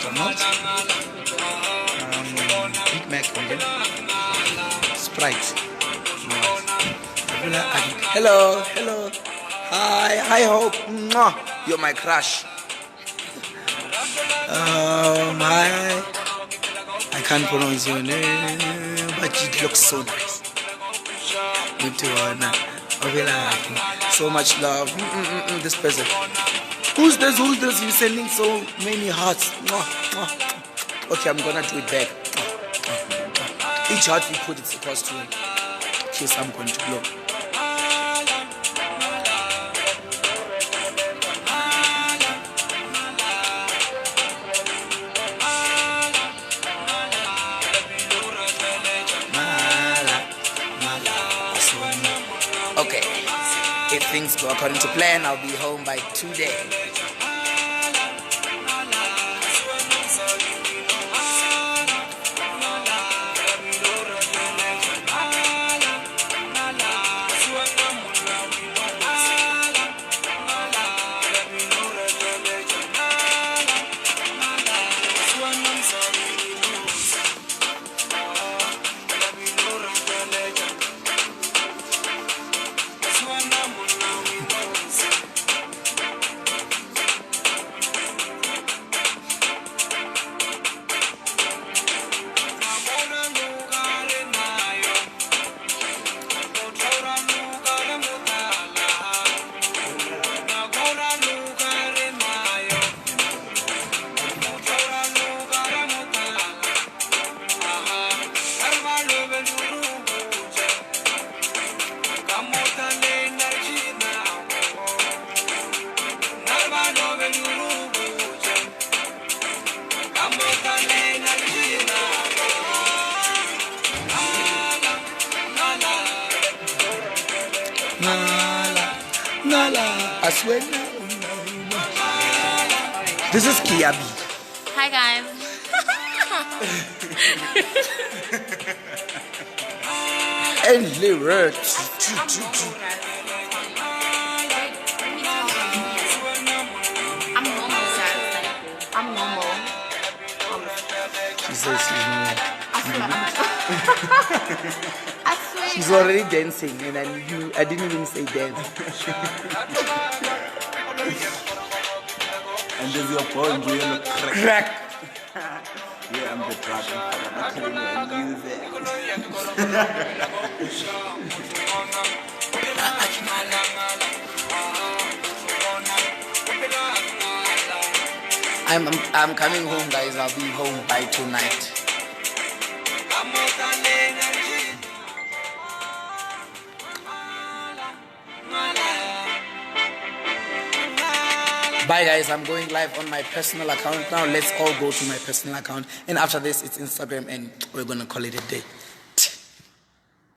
Promote. Big Mac and then Sprite. Hello, hello. Hi, Hope. Mwah. You're my crush. Hi. I can't pronounce your name, but it looks so nice. Me too, Anna. So much love. This person. Who's this? You're sending so many hearts. Okay, I'm gonna do it back. Each heart we put, it's supposed to kiss. I'm going to blow. Okay, if things go according to plan, I'll be home by today. I swear. This is Kiabi. Hi guys. And lyrics. I'm normal, guys. I'm normal. She says she's normal. I swear. She's already dancing, and I didn't even say dance. And there's your phone doing Crack. Yeah, I'm the crack. I'm coming home, guys. I'll be home by tonight. Bye guys, I'm going live on my personal account now. Let's all go to my personal account, and after this it's Instagram, and we're gonna call it a day.